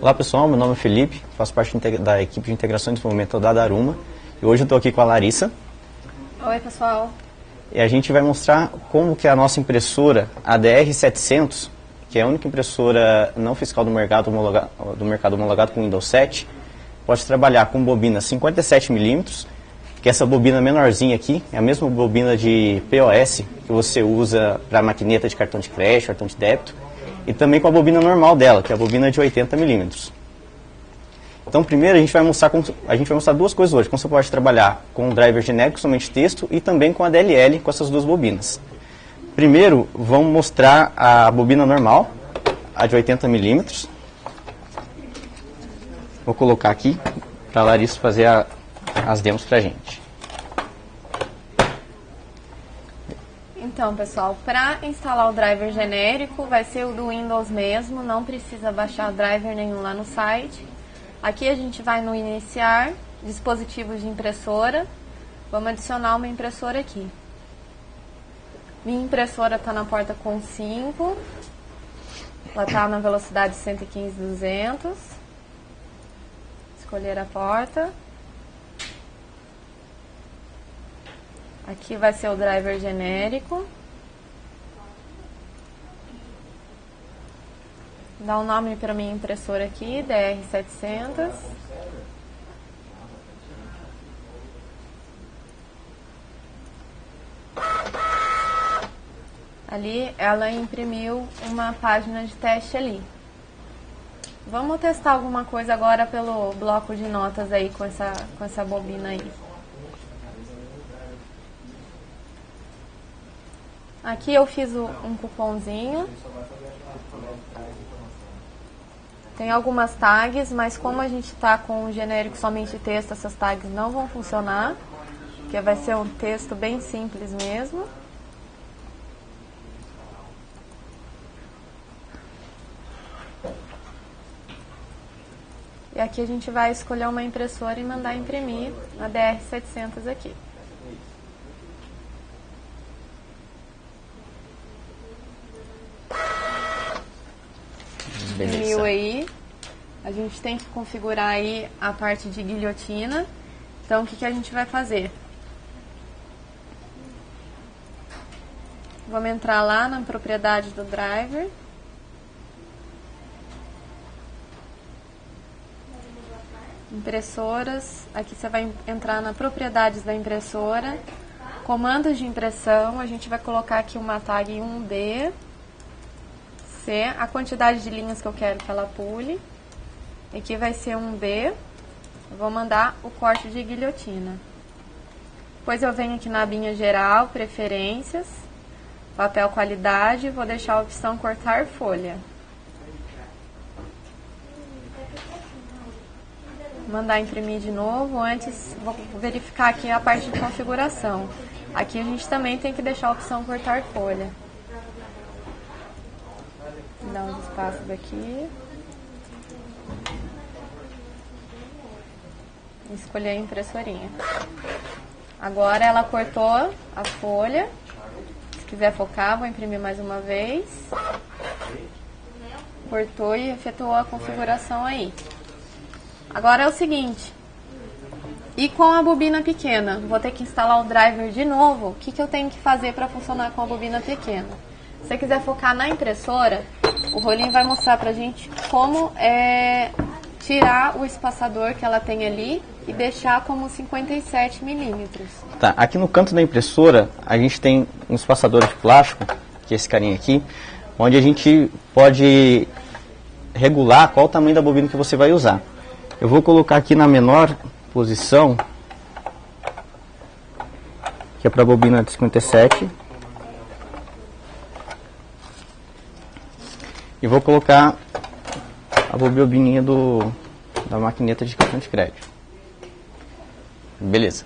Olá pessoal, meu nome é Felipe, faço parte da equipe de integração e desenvolvimento da Daruma e hoje eu estou aqui com a Larissa. Oi pessoal. E a gente vai mostrar como que a nossa impressora, a DR700, que é a única impressora não fiscal do mercado homologado com Windows 7, pode trabalhar com bobina 57mm, que essa bobina menorzinha aqui é a mesma bobina de POS que você usa para maquineta de cartão de crédito, cartão de débito, e também com a bobina normal dela, que é a bobina de 80mm. Então, primeiro a gente vai mostrar duas coisas hoje, como você pode trabalhar com o driver genérico, somente texto, e também com a DLL, com essas duas bobinas. Primeiro, vamos mostrar a bobina normal, a de 80mm. Vou colocar aqui para a Larissa fazer as demos para a gente. Então, pessoal, para instalar o driver genérico, vai ser o do Windows mesmo, não precisa baixar driver nenhum lá no site. Aqui a gente vai no iniciar, dispositivos de impressora, vamos adicionar uma impressora aqui. Minha impressora está na porta com 5, ela está na velocidade 115/200. Escolher a porta. Aqui vai ser o driver genérico. Dá um nome para minha impressora aqui, DR700. Ali ela imprimiu uma página de teste ali. Vamos testar alguma coisa agora pelo bloco de notas aí com essa bobina aí. Aqui eu fiz um cupomzinho. Tem algumas tags, mas como a gente está com o genérico somente texto, essas tags não vão funcionar, porque vai ser um texto bem simples mesmo. E aqui a gente vai escolher uma impressora e mandar imprimir a DR700 aqui. Imprimiu aí. A gente tem que configurar aí a parte de guilhotina. Então o que a gente vai fazer? Vamos entrar lá na propriedade do driver. Impressoras, aqui você vai entrar na propriedades da impressora, comandos de impressão, a gente vai colocar aqui uma tag 1D, C, a quantidade de linhas que eu quero que ela pule, aqui vai ser 1B, eu vou mandar o corte de guilhotina. Depois eu venho aqui na abinha geral, preferências, papel qualidade, vou deixar a opção cortar folha. Mandar imprimir de novo. Antes, vou verificar aqui a parte de configuração. Aqui a gente também tem que deixar a opção cortar folha. Vou dar uns espaços aqui. Escolher a impressorinha. Agora ela cortou a folha. Se quiser focar, vou imprimir mais uma vez. Cortou e efetuou a configuração aí. Agora é o seguinte, e com a bobina pequena? Vou ter que instalar o driver de novo. O que eu tenho que fazer para funcionar com a bobina pequena? Se você quiser focar na impressora, o rolinho vai mostrar pra gente como tirar o espaçador que ela tem ali e deixar como 57mm. Tá, aqui no canto da impressora a gente tem um espaçador de plástico, que é esse carinha aqui, onde a gente pode regular qual o tamanho da bobina que você vai usar. Eu vou colocar aqui na menor posição, que é para a bobina de 57. E vou colocar a bobininha da maquineta de cartão de crédito. Beleza.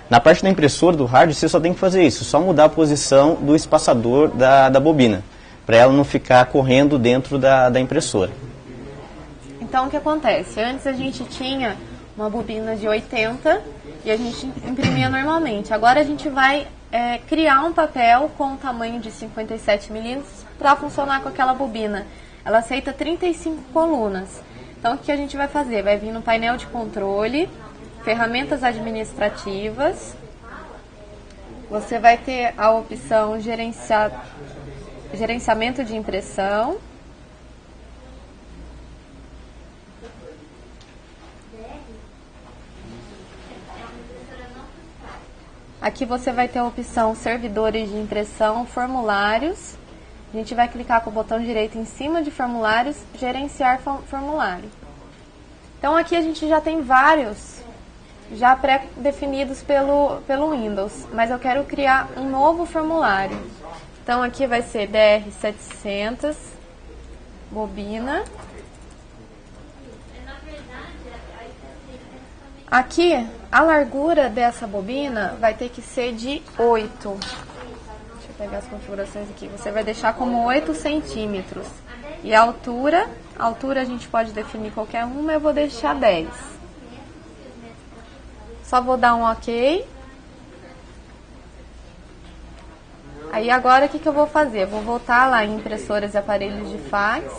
Na parte da impressora, do hard, você só tem que fazer isso, só mudar a posição do espaçador da bobina, para ela não ficar correndo dentro da impressora. Então, o que acontece? Antes a gente tinha uma bobina de 80 e a gente imprimia normalmente. Agora a gente vai criar um papel com o tamanho de 57mm para funcionar com aquela bobina. Ela aceita 35 colunas. Então, o que a gente vai fazer? Vai vir no painel de controle, ferramentas administrativas. Você vai ter a opção gerenciamento de impressão. Aqui você vai ter a opção servidores de impressão, formulários. A gente vai clicar com o botão direito em cima de formulários, gerenciar formulário. Então aqui a gente já tem vários já pré-definidos pelo Windows, mas eu quero criar um novo formulário. Então aqui vai ser DR700, bobina. Aqui, a largura dessa bobina vai ter que ser de 8. Deixa eu pegar as configurações aqui. Você vai deixar como 8 centímetros. E a altura a gente pode definir qualquer uma, eu vou deixar 10. Só vou dar um OK. Aí agora o que eu vou fazer? Eu vou voltar lá em impressoras e aparelhos de fax.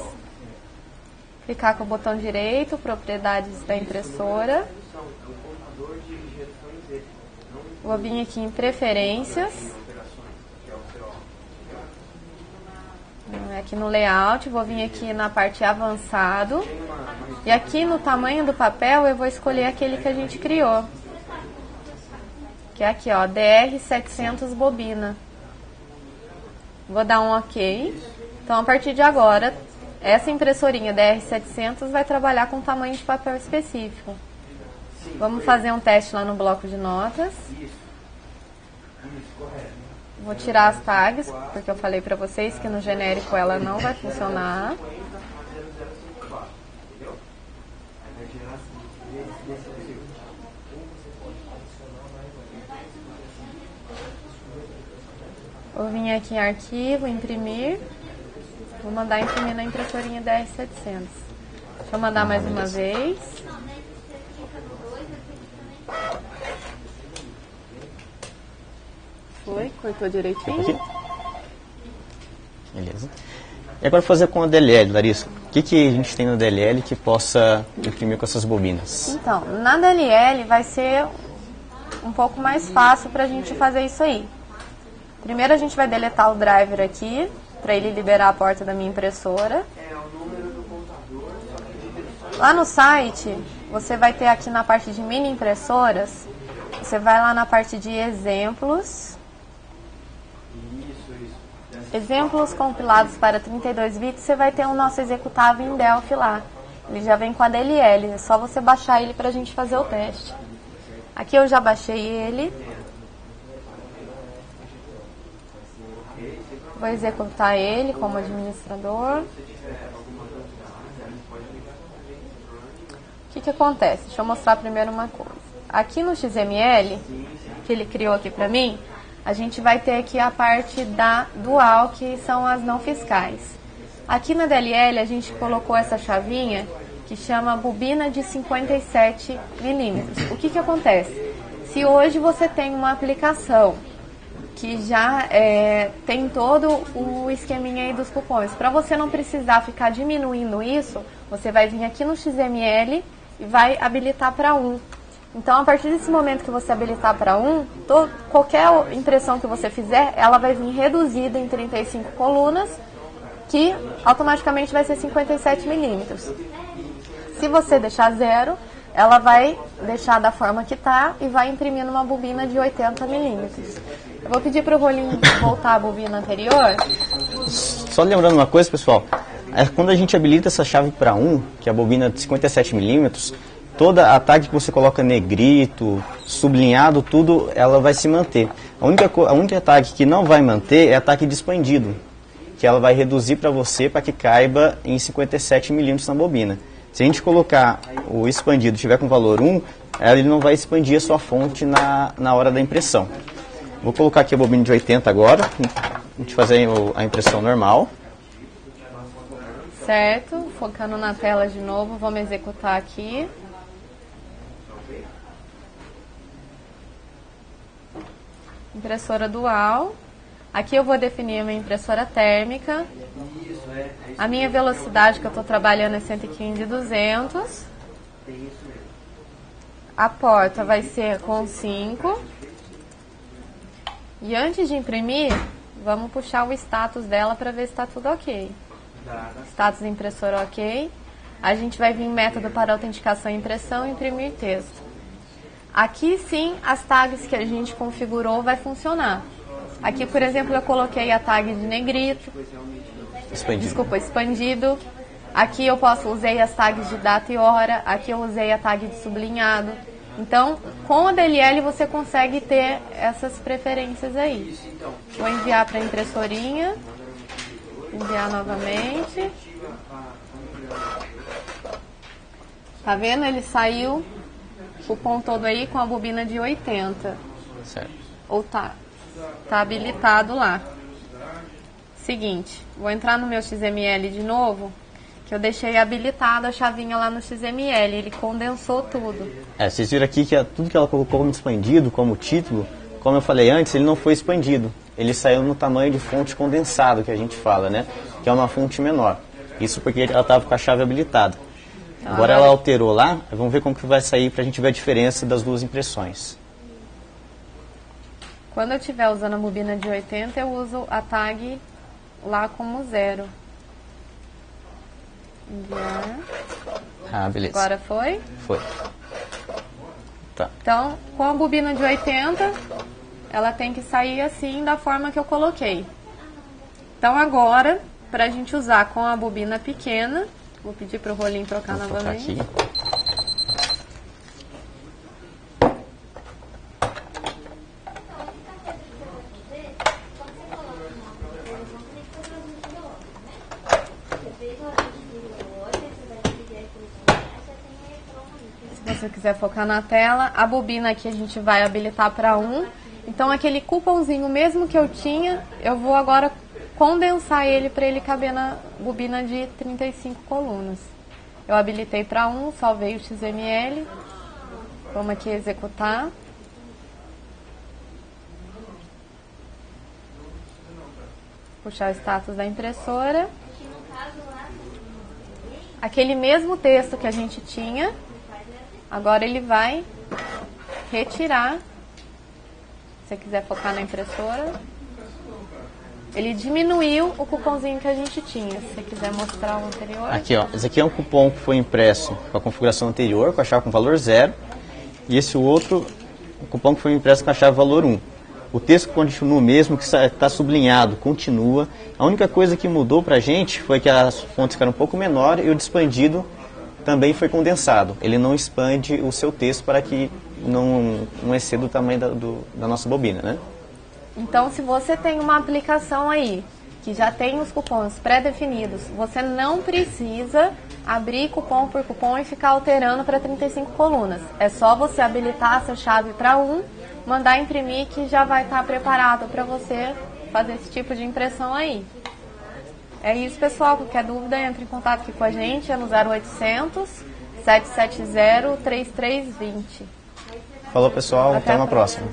Clicar com o botão direito, propriedades da impressora. Vou vir aqui em preferências. Aqui no layout, vou vir aqui na parte avançado. E aqui no tamanho do papel eu vou escolher aquele que a gente criou. Que é aqui, ó, DR700 bobina. Vou dar um OK. Então, a partir de agora, essa impressorinha DR700 vai trabalhar com tamanho de papel específico. Vamos fazer um teste lá no bloco de notas. Vou tirar as tags, porque eu falei pra vocês que no genérico ela não vai funcionar. Vou vir aqui em arquivo, imprimir. Vou mandar imprimir na impressorinha DR700. Deixa eu mandar mais uma vez. Foi, cortou direitinho. Beleza. E agora fazer com a DLL, Larissa. O que a gente tem na DLL que possa imprimir com essas bobinas? Então, na DLL vai ser um pouco mais fácil para a gente fazer isso aí. Primeiro a gente vai deletar o driver aqui, para ele liberar a porta da minha impressora. Lá no site, você vai ter aqui na parte de mini impressoras, você vai lá na parte de exemplos. Exemplos compilados para 32 bits, você vai ter o nosso executável em Delphi lá. Ele já vem com a DLL, é só você baixar ele para a gente fazer o teste. Aqui eu já baixei ele. Vou executar ele como administrador. O que acontece? Deixa eu mostrar primeiro uma coisa. Aqui no XML, que ele criou aqui para mim, a gente vai ter aqui a parte da dual, que são as não fiscais. Aqui na DLL a gente colocou essa chavinha que chama bobina de 57 milímetros. O que acontece? Se hoje você tem uma aplicação que já tem todo o esqueminha aí dos cupons, para você não precisar ficar diminuindo isso, você vai vir aqui no XML e vai habilitar para 1. Então, a partir desse momento que você habilitar para 1, qualquer impressão que você fizer, ela vai vir reduzida em 35 colunas, que automaticamente vai ser 57 milímetros. Se você deixar 0, ela vai deixar da forma que está e vai imprimir numa bobina de 80 milímetros. Eu vou pedir para o Rolim voltar à bobina anterior. Só lembrando uma coisa, pessoal. Quando a gente habilita essa chave para 1, que é a bobina de 57 milímetros, toda a tag que você coloca negrito, sublinhado, tudo, ela vai se manter. A única tag que não vai manter é a tag de expandido, que ela vai reduzir para você para que caiba em 57 milímetros na bobina. Se a gente colocar o expandido e tiver com valor 1, ele não vai expandir a sua fonte na hora da impressão. Vou colocar aqui a bobina de 80 agora, a gente fazer a impressão normal. Certo, focando na tela de novo, vamos executar aqui. Impressora dual. Aqui eu vou definir a minha impressora térmica. A minha velocidade que eu estou trabalhando é 115/200. A porta vai ser com 5. E antes de imprimir, vamos puxar o status dela para ver se está tudo ok. Status da impressora ok. A gente vai vir em método para autenticação e impressão e imprimir texto. Aqui sim, as tags que a gente configurou vai funcionar. Aqui, por exemplo, eu coloquei a tag de negrito. Expandido. Aqui eu usei as tags de data e hora. Aqui eu usei a tag de sublinhado. Então, com a DLL você consegue ter essas preferências aí. Vou enviar para a impressorinha. Enviar novamente. Tá vendo? Ele saiu o cupom todo aí com a bobina de 80. Certo. Ou tá habilitado lá. Seguinte, vou entrar no meu XML de novo, que eu deixei habilitada a chavinha lá no XML, ele condensou tudo. Vocês viram aqui que tudo que ela colocou como expandido, como título, como eu falei antes, ele não foi expandido. Ele saiu no tamanho de fonte condensado, que a gente fala, né? Que é uma fonte menor. Isso porque ela estava com a chave habilitada. Agora ela alterou lá, vamos ver como que vai sair para a gente ver a diferença das duas impressões. Quando eu estiver usando a bobina de 80, eu uso a tag lá como 0. Enviar. Beleza. Agora foi? Foi. Tá. Então, com a bobina de 80, ela tem que sair assim, da forma que eu coloquei. Então agora, para a gente usar com a bobina pequena, vou pedir para o rolinho trocar novamente. Aqui. Se você quiser focar na tela, a bobina aqui a gente vai habilitar para 1. Então aquele cupomzinho mesmo que eu tinha, eu vou agora condensar ele para ele caber na bobina de 35 colunas. Eu habilitei para 1, salvei o XML. Vamos aqui executar. Puxar o status da impressora. Aquele mesmo texto que a gente tinha, agora ele vai retirar. Se você quiser focar na impressora. Ele diminuiu o cupomzinho que a gente tinha. Se você quiser mostrar o anterior. Aqui, ó. Esse aqui é um cupom que foi impresso com a configuração anterior, com a chave com valor 0. E esse outro, o cupom que foi impresso com a chave valor 1. O texto continua o mesmo, que está sublinhado, continua. A única coisa que mudou para a gente foi que as fontes ficaram um pouco menores e o de expandido também foi condensado. Ele não expande o seu texto para que não exceda o tamanho da nossa bobina, né? Então, se você tem uma aplicação aí que já tem os cupons pré-definidos, você não precisa abrir cupom por cupom e ficar alterando para 35 colunas. É só você habilitar essa chave para 1, mandar imprimir, que já vai estar preparado para você fazer esse tipo de impressão aí. É isso, pessoal. Qualquer dúvida, entre em contato aqui com a gente, é no 0800 770 3320. Falou, pessoal. Até uma próxima.